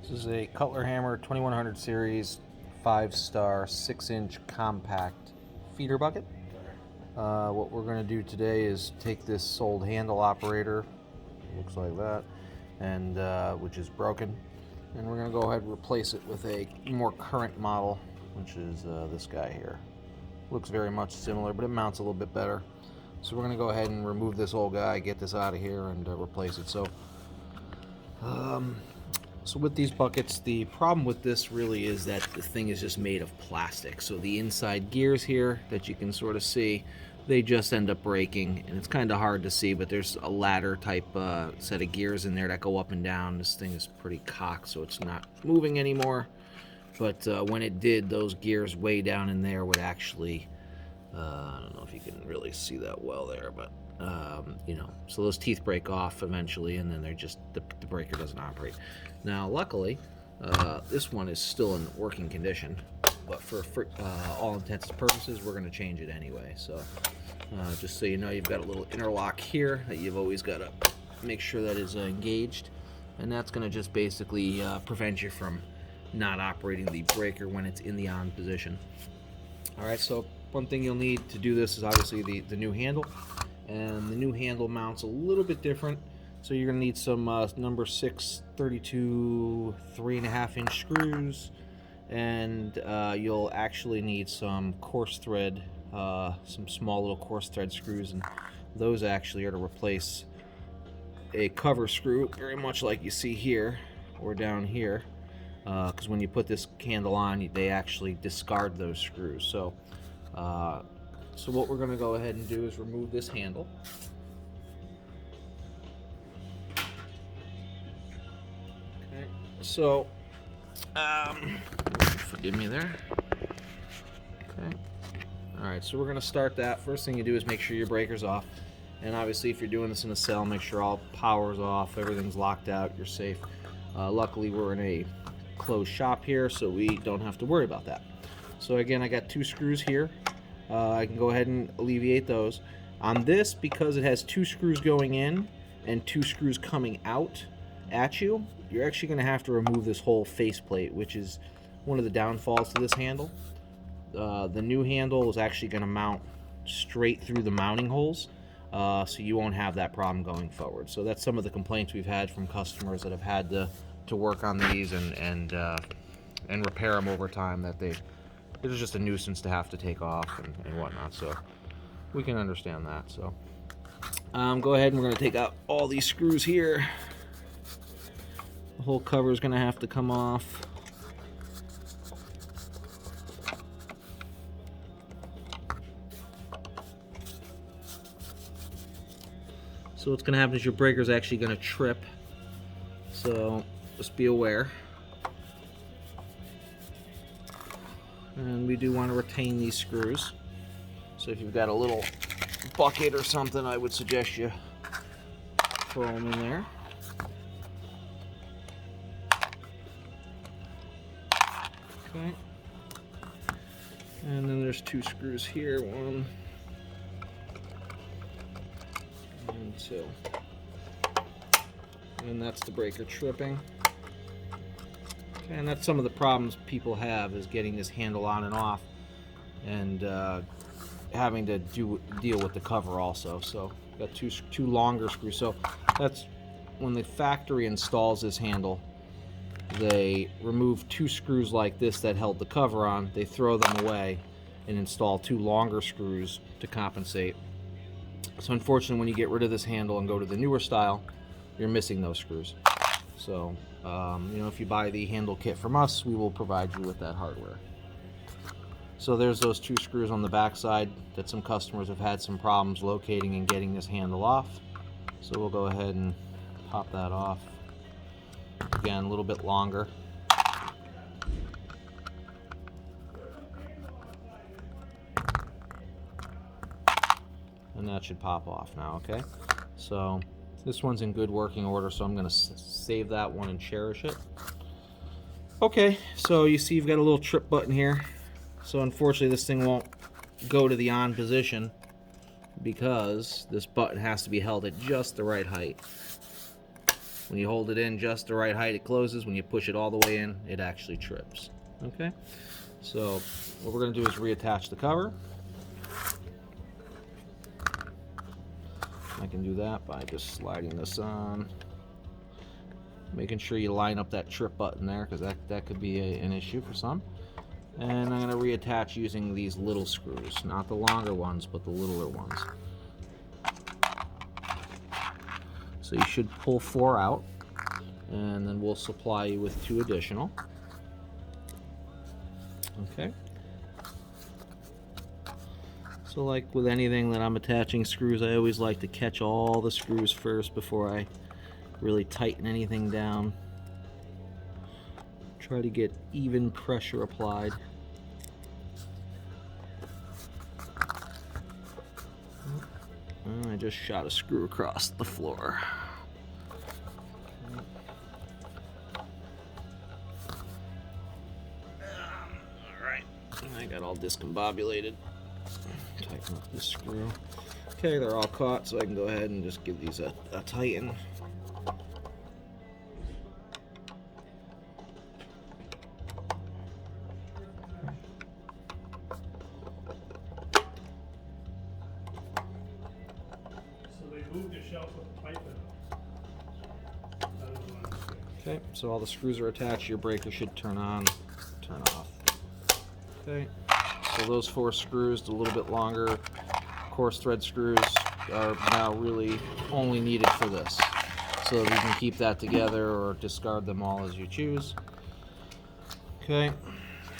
This is a Cutler Hammer 2100 series 5-star 6-inch compact feeder bucket. What we're going to do today is take this old handle operator, looks like that, and which is broken, and we're going to go ahead and replace it with a more current model, which is this guy here. Looks very much similar, but it mounts a little bit better. So we're going to go ahead and remove this old guy, get this out of here, and replace it. So with these buckets, the problem with this really is that the thing is just made of plastic. So the inside gears here that you can sort of see, they just end up breaking, and it's kind of hard to see, but there's a ladder type set of gears in there that go up and down. This thing is pretty cocked, so it's not moving anymore. But when it did, those gears way down in there would actually, I don't know if you can really see that well there, but you know, so those teeth break off eventually, and then they're just the breaker doesn't operate. Now, luckily, this one is still in working condition, but for all intents and purposes, we're going to change it anyway. So, just so you know, you've got a little interlock here that you've always got to make sure that is engaged, and that's going to just basically prevent you from not operating the breaker when it's in the on position. All right, so one thing you'll need to do this is obviously the new handle, and the new handle mounts a little bit different. So you're going to need some number 6 32 3.5-inch screws, and you'll actually need some coarse thread, some small little coarse thread screws, and those actually are to replace a cover screw, very much like you see here or down here, because when you put this handle on, they actually discard those screws. So what we're going to go ahead and do is remove this handle. Okay, so forgive me there. Okay, all right, so we're going to start that. First thing you do is make sure your breaker's off, and obviously if you're doing this in a cell, make sure all power's off, everything's locked out, you're safe. Luckily we're in a closed shop here, so we don't have to worry about that. So again, I got 2 screws here. I can go ahead and alleviate those. On this, because it has 2 screws going in and 2 screws coming out at you, you're actually going to have to remove this whole faceplate, which is one of the downfalls to this handle. The new handle is actually going to mount straight through the mounting holes, so you won't have that problem going forward. So that's some of the complaints we've had from customers that have had to work on these and repair them over time, that it's just a nuisance to have to take off and whatnot, so we can understand that. So go ahead and we're going to take out all these screws here. The whole cover is going to have to come off. So what's going to happen is your breaker is actually going to trip, so just be aware. And we do want to retain these screws. So if you've got a little bucket or something, I would suggest you throw them in there. Okay. And then there's 2 screws here, 1 and 2. And that's the breaker tripping. And that's some of the problems people have, is getting this handle on and off, and having to deal with the cover also. So got two longer screws. So that's when the factory installs this handle, they remove 2 screws like this that held the cover on, they throw them away and install 2 longer screws to compensate. So unfortunately, when you get rid of this handle and go to the newer style, you're missing those screws. So you know, if you buy the handle kit from us, we will provide you with that hardware. So there's those 2 screws on the back side that some customers have had some problems locating and getting this handle off. So we'll go ahead and pop that off. Again, a little bit longer. And that should pop off now, okay? So this one's in good working order, so I'm going to save that one and cherish it. Okay, so you see you've got a little trip button here. So unfortunately this thing won't go to the on position because this button has to be held at just the right height. When you hold it in just the right height, it closes. When you push it all the way in, it actually trips. Okay, so what we're going to do is reattach the cover. I can do that by just sliding this on, making sure you line up that trip button there, because that could be an issue for some. And I'm going to reattach using these little screws, not the longer ones, but the littler ones. So you should pull 4 out, and then we'll supply you with 2 additional. Okay. So like with anything that I'm attaching screws, I always like to catch all the screws first before I really tighten anything down. Try to get even pressure applied. I just shot a screw across the floor. Alright, I got all discombobulated. Tighten up this screw. Okay, they're all caught, so I can go ahead and just give these a tighten. Okay, so all the screws are attached. Your breaker should turn on, turn off. Okay, so those 4 screws, a little bit longer coarse thread screws, are now really only needed for this. So that we can keep that together or discard them all as you choose. Okay,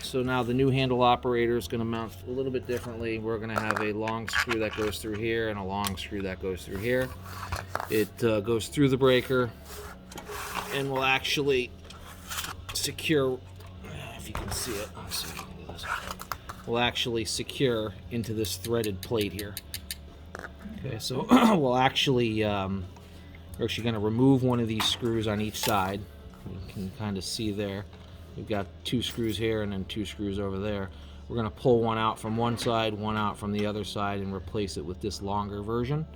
so now the new handle operator is going to mount a little bit differently. We're going to have a long screw that goes through here and a long screw that goes through here. It goes through the breaker and will actually secure, if you can see it, let's see if I can do this, will actually secure into this threaded plate here. Okay, so we'll actually, we're actually going to remove one of these screws on each side. You can kind of see there. We've got 2 screws here and then 2 screws over there. We're going to pull one out from one side, one out from the other side, and replace it with this longer version.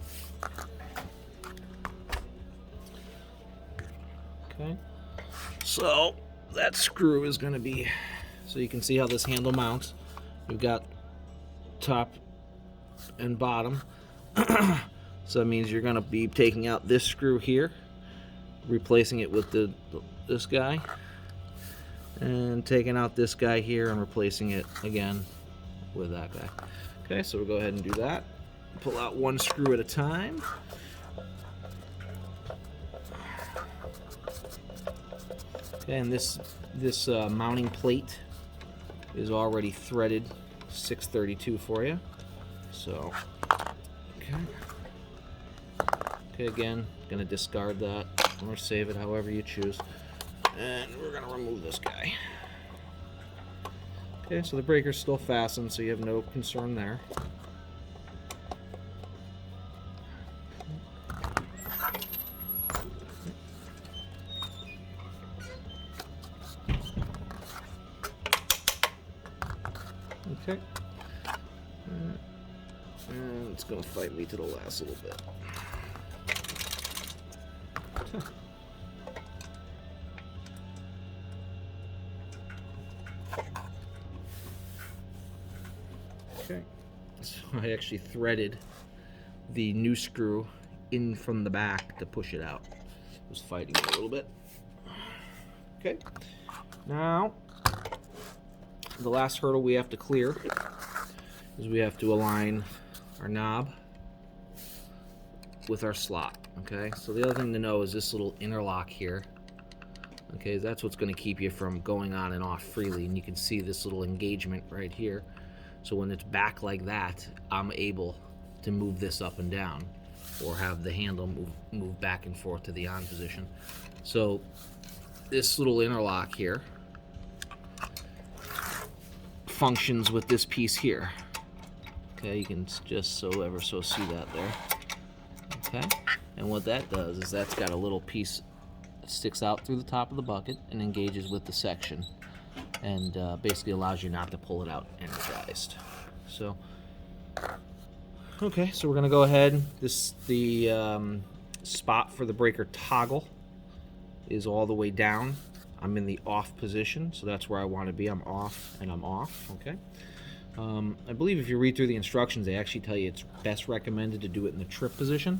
Okay, so that screw is going to be, so you can see how this handle mounts. We've got top and bottom. So that means you're going to be taking out this screw here, replacing it with this guy, and taking out this guy here and replacing it again with that guy. Okay, so we'll go ahead and do that. Pull out 1 screw at a time. Okay, and this mounting plate is already threaded 632 for you. So, okay, again, gonna discard that or save it however you choose, and we're gonna remove this guy. Okay, so the breaker's still fastened, so you have no concern there. Okay, and it's going to fight me to the last little bit. Okay, so I actually threaded the new screw in from the back to push it out. It was fighting me a little bit. Okay, now the last hurdle we have to clear is we have to align our knob with our slot. Okay, so the other thing to know is this little interlock here. Okay, that's what's going to keep you from going on and off freely, and you can see this little engagement right here. So when it's back like that, I'm able to move this up and down, or have the handle move back and forth to the on position. So this little interlock here functions with this piece here. Okay, you can just ever so see that there. Okay, and what that does is that's got a little piece that sticks out through the top of the bucket and engages with the section, and basically allows you not to pull it out energized. So, okay, so we're gonna go ahead. The spot for the breaker toggle is all the way down. I'm in the off position, so that's where I want to be. I'm off and I'm off, okay? I believe if you read through the instructions, they actually tell you it's best recommended to do it in the trip position.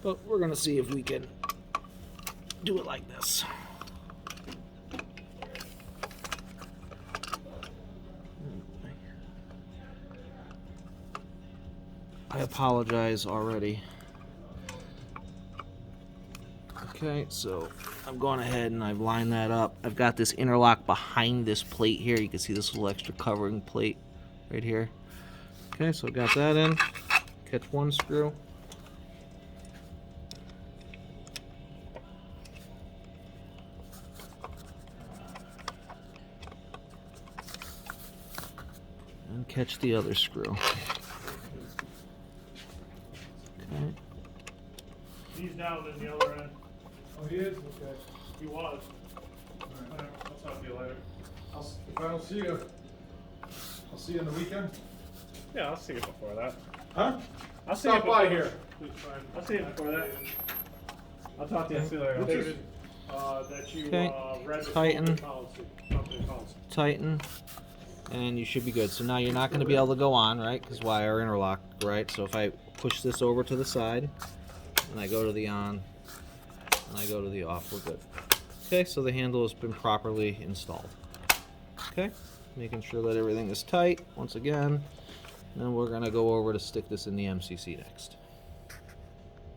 But we're gonna see if we can do it like this. I apologize already. Okay, so I've gone ahead and I've lined that up. I've got this interlock behind this plate here. You can see this little extra covering plate right here. Okay, so I got that in. Catch one screw. And catch the other screw. Okay. He's down in the other end. Oh, he is? Okay. He was. Alright. I'll talk to you later. If I don't see you, I'll see you on the weekend. Yeah, I'll see you before that. Huh? I'll see Stop you before by here. I'll see you before that. I'll talk to you later. What's David, that you Okay. read the Tighten. company policy. Tighten, and you should be good. So now you're not going to be able to go on, right? Because wire interlock, right? So if I push this over to the side, and I go to the on, and I go to the off, we're good. Okay, so the handle has been properly installed. Okay, making sure that everything is tight once again. Then we're going to go over to stick this in the MCC next.